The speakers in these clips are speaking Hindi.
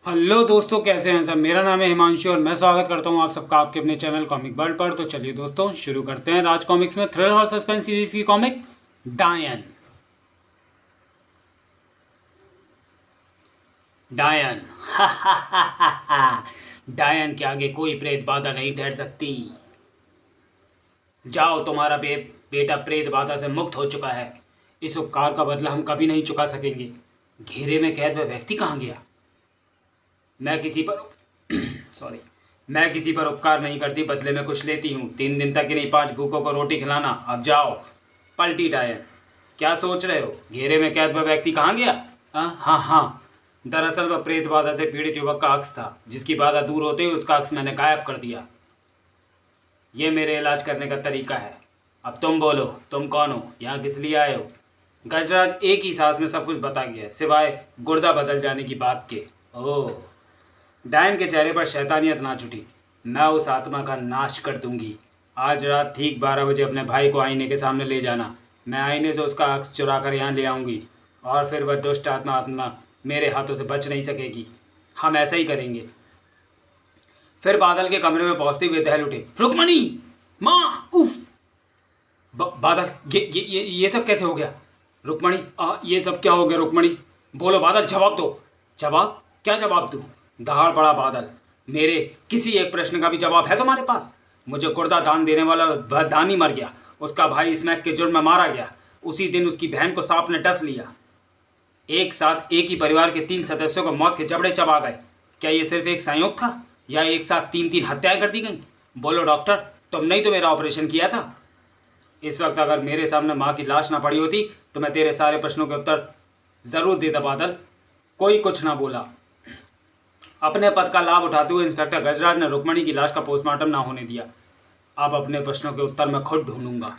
हेलो दोस्तों, कैसे हैं सब। मेरा नाम है हिमांशु और मैं स्वागत करता हूं आप सबका आपके अपने चैनल कॉमिक वर्ल्ड पर। तो चलिए दोस्तों शुरू करते हैं राज कॉमिक्स में थ्रिलर और सस्पेंस सीरीज की कॉमिक डायन। डायन डायन के आगे कोई प्रेत बाधा नहीं ठहर सकती। जाओ, तुम्हारा बेटा प्रेत बाधा से मुक्त हो चुका है। इस उपकार का बदला हम कभी नहीं चुका सकेंगे। घेरे में कैद वह व्यक्ति कहाँ गया? मैं किसी पर सॉरी मैं किसी पर उपकार नहीं करती, बदले में कुछ लेती हूँ। 3 दिन तक ही नहीं, 5 भूखों को रोटी खिलाना। अब जाओ। पलटी डायन। क्या सोच रहे हो? घेरे में कैद वह व्यक्ति कहाँ गया? हाँ हाँ, दरअसल वह प्रेत बाधा से पीड़ित युवक का अक्स था, जिसकी बाधा दूर होते ही उसका अक्स मैंने गायब कर दिया। ये मेरे इलाज करने का तरीका है। अब तुम बोलो, तुम कौन हो? यहाँ किस लिए आए हो? गजराज एक ही सांस में सब कुछ बता गया, सिवाय गुर्दा बदल जाने की बात के। ओह। डायन के चेहरे पर शैतानियत नाच उठी। मैं उस आत्मा का नाश कर दूंगी। आज रात ठीक 12 बजे अपने भाई को आईने के सामने ले जाना। मैं आईने से उसका अक्स चुरा कर यहाँ ले आऊँगी और फिर वह दुष्ट आत्मा मेरे हाथों से बच नहीं सकेगी। हम ऐसा ही करेंगे। फिर बादल के कमरे में पहुंचते हुए दहल उठे। रुक्मणी, माँ, उफ। बादल, ये सब कैसे हो गया? रुक्मणी, ये सब क्या हो गया? रुक्मणी बोलो। बादल, जवाब दो। जवाब? क्या जवाब दूँ? दहाड़ पड़ा बादल। मेरे किसी एक प्रश्न का भी जवाब है तुम्हारे पास? मुझे गुर्दा दान देने वाला वह दानी मर गया। उसका भाई स्मैक के जुर्म में मारा गया। उसी दिन उसकी बहन को सांप ने डस लिया। एक साथ एक ही परिवार के 3 सदस्यों को मौत के जबड़े चबा गए। क्या ये सिर्फ एक संयोग था या एक साथ 3-3 हत्याएं कर दी गई? बोलो डॉक्टर, तुमने ही तो मेरा ऑपरेशन किया था। इस वक्त अगर मेरे सामने माँ की लाश ना पड़ी होती तो मैं तेरे सारे प्रश्नों के उत्तर जरूर देता। बादल। कोई कुछ ना बोला। अपने पद का लाभ उठाते हुए इंस्पेक्टर गजराज ने रुक्मणी की लाश का पोस्टमार्टम ना होने दिया। अब अपने प्रश्नों के उत्तर मैं खुद ढूंढूंगा।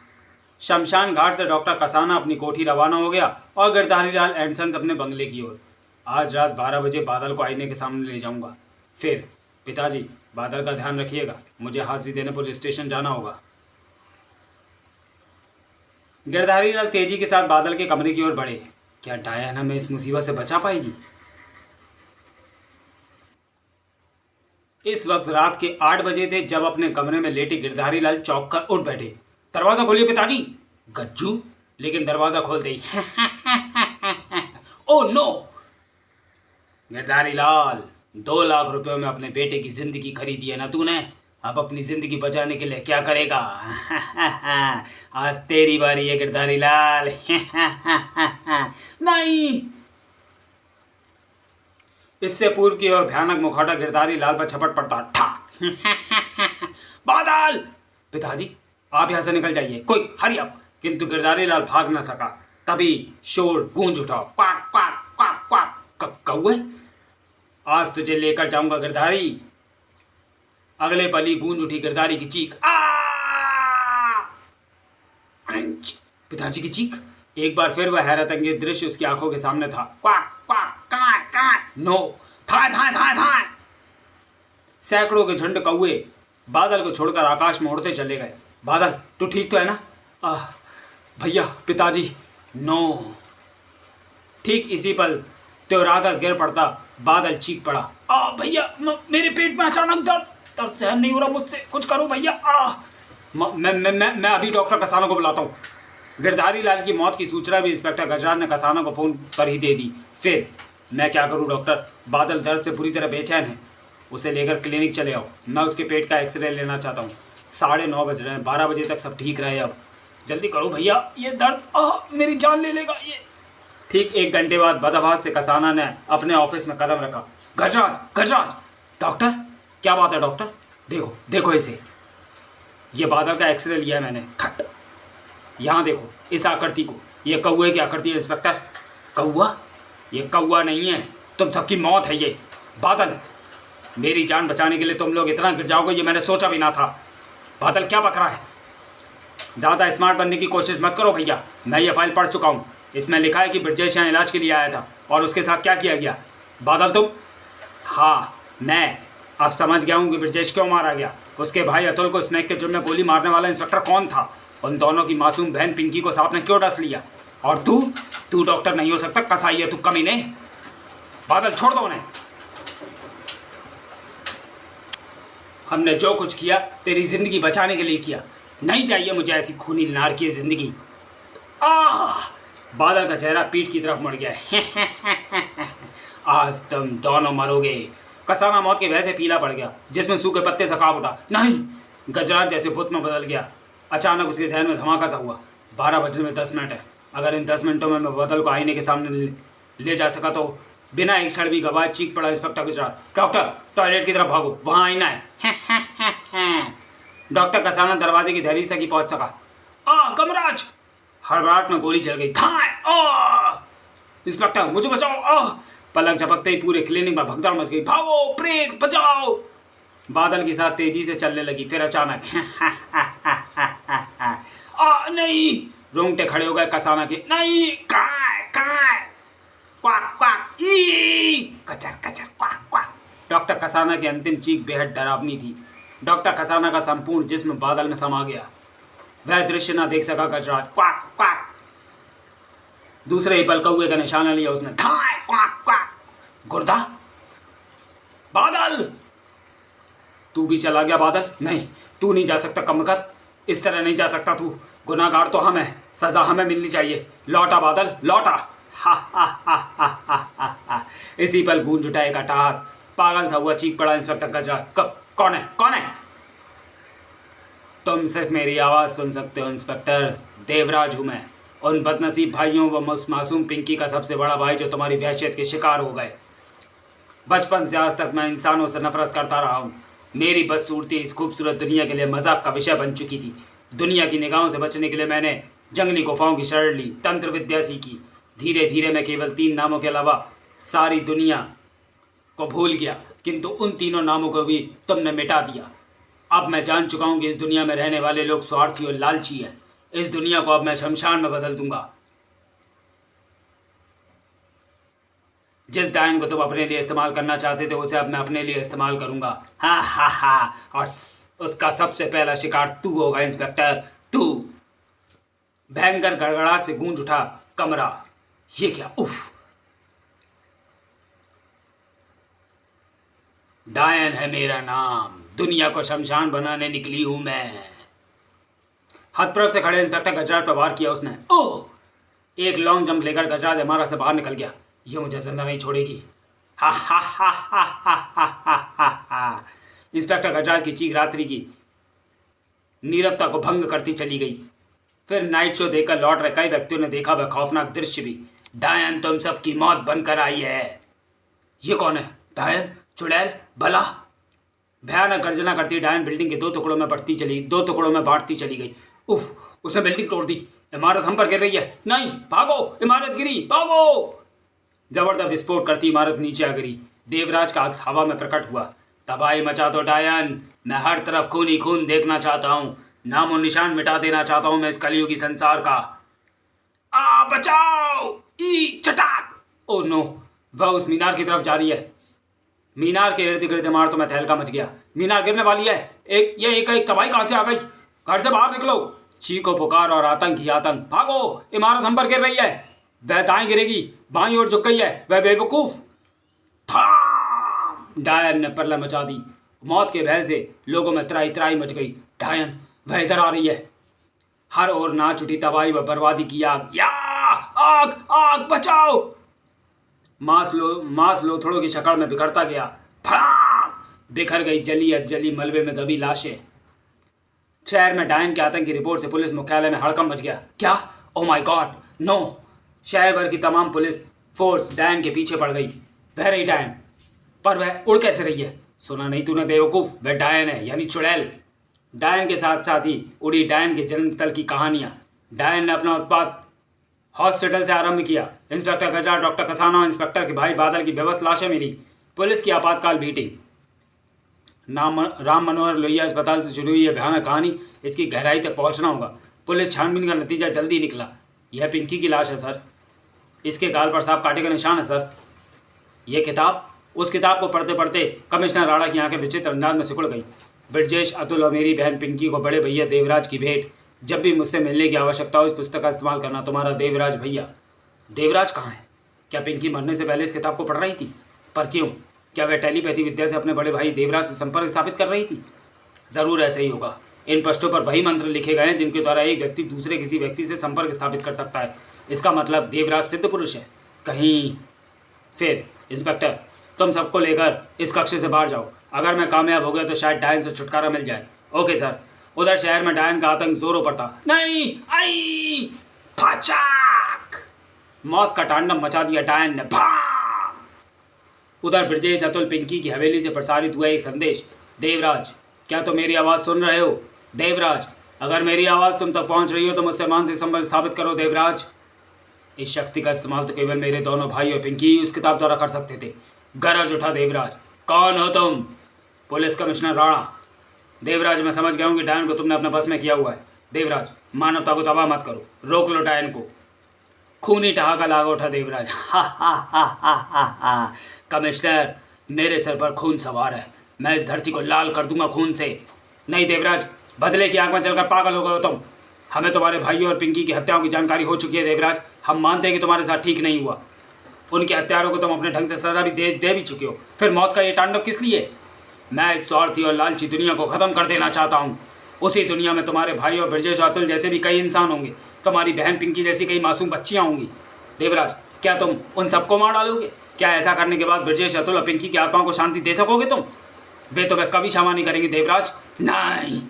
शमशान घाट से डॉक्टर कसाना अपनी कोठी रवाना हो गया और गिरधारी लाल एंड सन्स अपने बंगले की ओर। आज रात 12 बजे बादल को आईने के सामने ले जाऊंगा। फिर पिताजी, बादल का ध्यान रखिएगा। मुझे हाजिरी देने पुलिस स्टेशन जाना होगा। गिरधारी लाल तेजी के साथ बादल के कमरे की ओर बढ़े। क्या डायन हमें इस मुसीबत से बचा पाएगी? इस वक्त रात के 8 बजे थे जब अपने कमरे में लेटे गिरधारी लाल चौंक कर उठ बैठे। दरवाजा खोलिए पिताजी। गज्जू। लेकिन दरवाजा खोलते ही ओ नो। गिरधारी लाल, 2 लाख रुपयों में अपने बेटे की जिंदगी खरीदी है ना तूने। अब अपनी जिंदगी बचाने के लिए क्या करेगा? आज तेरी बारी है गिरधारी लाल। नहीं। इससे पूर्व की ओर भयानक मुखौटा गिरधारी लाल पर छपट पड़ता। ठाक। बादल! पिताजी, आप यहां से निकल जाइए, कोई हरी अप। किंतु गिरधारी लाल भाग न सका। तभी शोर गूंज उठा। Quack quack quack quack. कौवे, आज तुझे लेकर जाऊंगा गिरधारी। अगले पल ही गूंज उठी गिरधारी की चीख। पिताजी की चीख। एक बार फिर वह हैरत अंगेज दृश्य उसकी आंखों के सामने था। Quack quack quack quack. No. थाए थाए थाए थाए। सैकड़ों के झुंड कौवे बादल को छोड़कर आकाश में उड़ते चले गए। बादल, तू ठीक तो है ना? भैया, पिताजी, नो। ठीक इसी पल त्योराकर गिर पड़ता बादल चीख पड़ा। भैया, मेरे पेट में अचानक दर्द सहन नहीं हो रहा मुझसे, कुछ करो भैया। मैं अभी डॉक्टर कसाना को बुलाता हूँ। गिरधारी लाल की मौत की सूचना भी इंस्पेक्टर गजराज ने कसाना को फोन पर ही दे दी। फिर मैं क्या करूं डॉक्टर? बादल दर्द से पूरी तरह बेचैन है। उसे लेकर क्लिनिक चले आओ। मैं उसके पेट का एक्सरे लेना चाहता हूँ। 9:30 बज रहे हैं। 12 बजे तक सब ठीक रहे। अब जल्दी करो भैया, ये दर्द मेरी जान ले लेगा ये। ठीक 1 घंटे बाद बदआवाज से कसाना ने अपने ऑफिस में कदम रखा। गजराज, गजराज। डॉक्टर, क्या बात है डॉक्टर? देखो देखो इसे। ये बादल का एक्सरे लिया है मैंने। खट। यहाँ देखो इस आकृति को। ये कौवे की आकृति है इंस्पेक्टर। कौवा? ये कौवा नहीं है, तुम सबकी मौत है ये। बादल, मेरी जान बचाने के लिए तुम लोग इतना गिर जाओगे ये मैंने सोचा भी ना था। बादल, क्या बक रहा है? ज़्यादा स्मार्ट बनने की कोशिश मत करो भैया। मैं ये फाइल पढ़ चुका हूँ। इसमें लिखा है कि ब्रजेश यहाँ इलाज के लिए आया था और उसके साथ क्या किया गया। बादल, तुम? हाँ, मैं अब समझ गया हूँ कि ब्रजेश क्यों मारा गया। उसके भाई अतुल को स्नैक के जुर्म में गोली मारने वाला इंस्पेक्टर कौन था? उन दोनों की मासूम बहन पिंकी को सांप ने क्यों डस लिया? और तू डॉक्टर नहीं हो सकता, कसाई है तू कमीने। बादल, छोड़ दो उन्हें। हमने जो कुछ किया तेरी ज़िंदगी बचाने के लिए किया। नहीं चाहिए मुझे ऐसी खूनी नारकीय ज़िंदगी। आह! बादल का चेहरा पीठ की तरफ मुड़ गया। आज तुम दोनों मरोगे। कसाना मौत के भय से पीला पड़ गया, जिसमें सूखे पत्ते से कांप उठा। नहीं! गजराज जैसे बुत में बदल गया। अचानक उसके जहन में धमाका सा हुआ। 12 बजने में 10 मिनट है। अगर इन 10 मिनटों में मैं बादल को आईने के सामने ले जा सका तो। बिना एक क्षण भी गवाए चीख पड़ा इंस्पेक्टर गुजराल। डॉक्टर, टॉयलेट की तरफ भागो, वहाँ आईना है। डॉक्टर कसाना दरवाजे की दहलीज तक ही पहुंच सका। कमराज! हड़बड़ाहट में गोली चल गई। इंस्पेक्टर, मुझे बचाओ! पलक झपकते ही पूरे क्लिनिक में भगदड़ मच गई। भागो, ब्रेक, बचाओ! बादल के साथ तेजी से चलने लगी। फिर अचानक नहीं! रोंगटे खड़े हो गए कसाना के। नहीं! क्वाक क्वाक, ई कचर कचर, क्वाक क्वाक। डॉक्टर कसाना की अंतिम चीख बेहद डरावनी थी। डॉक्टर कसाना का संपूर्ण जिस्म बादल में समा गया। वह दृश्य न देख सका गजराज। Quack quack. दूसरे ही पल कौवे का निशाना लिया उसने। Quack quack. गुर्दा! बादल! तू भी चला गया बादल? नहीं, तू नहीं जा सकता कमकत। इस तरह नहीं जा सकता तू। गुनाहगार तो हम हैं, सजा हमें मिलनी चाहिए। लौटा बादल, लौटा। हा। इसी पल गूंज उठा एक अट्टहास। पागल सा हुआ चीख पड़ा इंस्पेक्टर गजराज। कौन है? तुम सिर्फ मेरी आवाज़ सुन सकते हो इंस्पेक्टर। देवराज हूँ मैं, उन बदनसीब भाइयों व मासूम पिंकी का सबसे बड़ा भाई जो तुम्हारी वहशियत के शिकार हो गए। बचपन से आज तक मैं इंसानों से नफरत करता रहा हूँ। मेरी बदसूरती इस खूबसूरत दुनिया के लिए मजाक का विषय बन चुकी थी। दुनिया की निगाहों से बचने के लिए मैंने जंगली गुफाओं की शरण ली, तंत्र विद्या सीखी। धीरे धीरे मैं केवल 3 नामों के अलावा सारी दुनिया को भूल गया, किंतु उन तीनों नामों को भी तुमने मिटा दिया। अब मैं जान चुका हूँ कि इस दुनिया में रहने वाले लोग स्वार्थी और लालची हैं। इस दुनिया को अब मैं शमशान में बदल दूंगा। जिस डायन को तुम अपने लिए इस्तेमाल करना चाहते थे उसे अब मैं अपने लिए इस्तेमाल करूंगा। हा। और उसका सबसे पहला शिकार तू होगा इंस्पेक्टर, तू। भयंकर गड़गड़ाहट से गूंज उठा कमरा। ये क्या? उफ! डायन है मेरा नाम, दुनिया को शमशान बनाने निकली हूं मैं। हथप्रभ से खड़े इंस्पेक्टर गजराज पर वार किया उसने। ओह! एक लॉन्ग जंप लेकर गजराज इमारत से बाहर निकल गया। ये मुझे जिंदा नहीं छोड़ेगी। हा। इंस्पेक्टर गजराज की चीख रात्रि की नीरवता को भंग करती चली गई। फिर नाइट शो देखकर लौट रहे कई व्यक्तियों ने देखा वह खौफनाक दृश्य भी। डायन तुम सबकी मौत बनकर आई है। ये कौन है? डायन? चुड़ैल? भला? भयानक गर्जना करती डायन बिल्डिंग के 2 टुकड़ों में बांटती चली गई। उफ! उसने बिल्डिंग तोड़ दी। इमारत हम पर गिर रही है। नहीं, भागो! इमारत गिरी, भागो! जबरदस्त विस्फोट करती इमारत नीचे आ गिरी। देवराज का अक्स हवा में प्रकट हुआ। तबाही मचा दो डायन, मैं हर तरफ खून ही खून देखना चाहता हूँ। नामो निशान मिटा देना चाहता हूँ मैं इस कलयुगी संसार का। बचाओ! ई चटाक! Oh no! वह उस मीनार की तरफ जा रही है। मीनार के इर्द गिर्द इमारतों में तहलका मच गया। मीनार गिरने वाली है। एक तबाही कहाँ से आ गई? घर से बाहर निकलो! चीखो पुकार और आतंक ही आतंक। भागो! इमारत हम पर गिर रही है। वह दाएं गिरेगी, बाईं ओर झुक गई है। वह बेवकूफ! डायन ने प्रलय मचा दी। मौत के भय से लोगों में त्राई त्राई मच गई। डायन, वह इधर आ रही है। हर ओर नाच उठी तबाही व बर्बादी की आग। या आग! आग! बचाओ! मांस लोथड़ों की शक्ल में बिखरता गया। बिखर गई जली मलबे में दबी लाशें। शहर में डायन के आतंक की रिपोर्ट से पुलिस मुख्यालय में हड़कंप मच गया। क्या? Oh my God, no! शहर भर की तमाम पुलिस फोर्स डायन के पीछे पड़ गई। वह रही डायन, पर वह उड़ कैसे रही है? सुना नहीं तूने बेवकूफ? वह डायन है, यानी चुड़ैल। डायन के साथ साथ ही उड़ी डायन के जन्मस्थल की कहानियां। डायन ने अपना उत्पात हॉस्पिटल से आरंभ किया। इंस्पेक्टर गजराज, डॉक्टर कसाना और इंस्पेक्टर के भाई बादल की बेबस लाशें मिली। पुलिस की आपातकाल मीटिंग। राम मनोहर लोहिया अस्पताल से शुरू हुई यह भयानक कहानी, इसकी गहराई तक पहुंचना होगा। पुलिस छानबीन का नतीजा जल्दी निकला। यह पिंकी की लाश है सर। इसके गाल पर सांप कांटे का निशान है सर। यह किताब। उस किताब को पढ़ते पढ़ते कमिश्नर राणा की आंखें विचित्र अंदाज में सिकुड़ गई। ब्रजेश, अतुल और मेरी बहन पिंकी को बड़े भैया देवराज की भेंट। जब भी मुझसे मिलने की आवश्यकता हो इस पुस्तक का इस्तेमाल करना। तुम्हारा देवराज भैया। देवराज कहाँ है? क्या पिंकी मरने से पहले इस किताब को पढ़ रही थी? पर क्यों? क्या वह टेलीपैथी विद्या से अपने बड़े भाई देवराज से संपर्क स्थापित कर रही थी? ज़रूर ऐसा ही होगा। इन पृष्ठों पर वही मंत्र लिखे गए हैं जिनके द्वारा एक व्यक्ति दूसरे किसी व्यक्ति से संपर्क स्थापित कर सकता है। इसका मतलब देवराज सिद्ध पुरुष है कहीं। फिर इंस्पेक्टर, तुम सबको लेकर इस कक्ष से बाहर जाओ। अगर मैं कामयाब हो गया तो शायद डायन से छुटकारा मिल जाए। Okay sir. उधर शहर में डायन का आतंक जोरों पर था। नहीं, आई फचाक, मौत का तांडव मचा दिया डायन ने। भाग। उधर ब्रजेश, अतुल, पिंकी की हवेली से प्रसारित हुआ एक संदेश। देवराज, क्या तुम मेरी आवाज़ सुन रहे हो? देवराज, अगर मेरी आवाज़ तुम तक पहुंच रही हो तो मुझसे मानसिक संबंध स्थापित करो। देवराज, इस शक्ति का इस्तेमाल तो केवल मेरे दोनों भाई और पिंकी ही उस किताब द्वारा कर सकते थे। गरज उठा देवराज। कौन हो तुम? Police commissioner Rana. देवराज, मैं समझ गया हूँ कि डायन को तुमने अपने बस में किया हुआ है। देवराज, मानवता को तबाह मत करो, रोक लो डायन को। खूनी ठहाका लागा उठा देवराज। हा हा हा हा हा हा। कमिश्नर, मेरे सर पर खून सवार है, मैं इस धरती को लाल कर दूंगा खून से। नहीं देवराज, बदले की आग में जलकर पागल हो गए हो तुम। हमें तुम्हारे भाइयों और पिंकी की हत्याओं की जानकारी हो चुकी है देवराज। हम मानते हैं कि तुम्हारे साथ ठीक नहीं हुआ। उनके हत्यारों को तुम अपने ढंग से सजा भी दे भी चुके हो। फिर मौत का ये तांडव किस लिए? मैं इस स्वार्थी और लालची दुनिया को ख़त्म कर देना चाहता हूँ। उसी दुनिया में तुम्हारे भाई और ब्रजेश और अतुल जैसे भी कई इंसान होंगे, तुम्हारी बहन पिंकी जैसी कई मासूम बच्चियाँ होंगी। देवराज, क्या तुम उन सबको मार डालोगे? क्या ऐसा करने के बाद ब्रजेश, अतुल और पिंकी की आत्माओं को शांति दे सकोगे तुम? वे तुम्हें कभी क्षमा नहीं करेंगे देवराज। नहीं,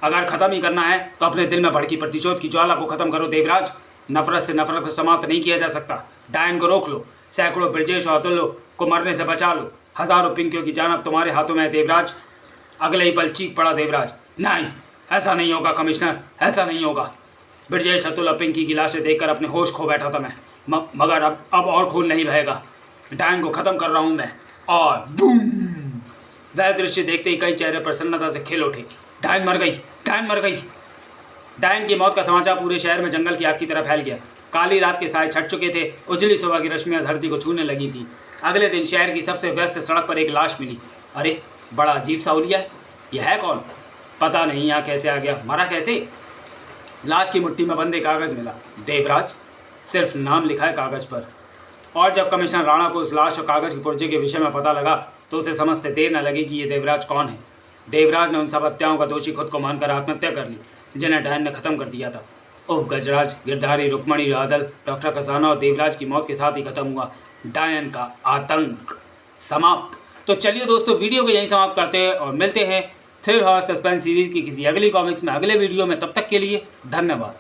अगर ख़त्म ही करना है तो अपने दिल में भड़की प्रतिशोध की ज्वाला को ख़त्म करो देवराज। नफरत से नफरत को समाप्त नहीं किया जा सकता। डायन को रोक लो, सैकड़ों ब्रजेश और अतुल को मरने से बचा लो। हजारों पिंकियों की जान अब तुम्हारे हाथों में है देवराज। अगले ही पल चीख पड़ा देवराज। नहीं, ऐसा नहीं होगा कमिश्नर, ऐसा नहीं होगा। ब्रजेश, अतुल और पिंकी की लाशें देखकर अपने होश खो बैठा था मैं, मगर अब और खून नहीं बहेगा। डायन को ख़त्म कर रहा हूँ मैं। और बूम, वह दृश्य देखते ही कई चेहरे प्रसन्नता से खिल उठे। डायन मर गई, डायन मर गई। डायन की मौत का समाचार पूरे शहर में जंगल की आग की तरह फैल गया। काली रात के साए छट चुके थे, उजली सुबह की रश्मियां धरती को छूने लगी थी। अगले दिन शहर की सबसे व्यस्त सड़क पर एक लाश मिली। अरे, बड़ा अजीब सा हुलिया है। यह है कौन? पता नहीं यहाँ कैसे आ गया, मरा कैसे? लाश की मुट्ठी में बंद एक कागज़ मिला। देवराज, सिर्फ नाम लिखा है कागज़ पर। और जब कमिश्नर राणा को उस लाश और कागज़ के पुर्जे के विषय में पता लगा तो उसे समझते देर न लगी कि ये देवराज कौन है। देवराज ने उन सब हत्याओं का दोषी खुद को मानकर आत्महत्या कर ली जिन्हें डायन ने ख़त्म कर दिया था। उफ, गजराज, गिरधारी, रुक्मणी, राधल, डॉक्टर कसाना और देवराज की मौत के साथ ही खत्म हुआ डायन का आतंक। समाप्त। तो चलिए दोस्तों, वीडियो को यहीं समाप्त करते हैं और मिलते हैं थ्रिल हॉरर सस्पेंस सीरीज़ की किसी अगली कॉमिक्स में, अगले वीडियो में। तब तक के लिए धन्यवाद।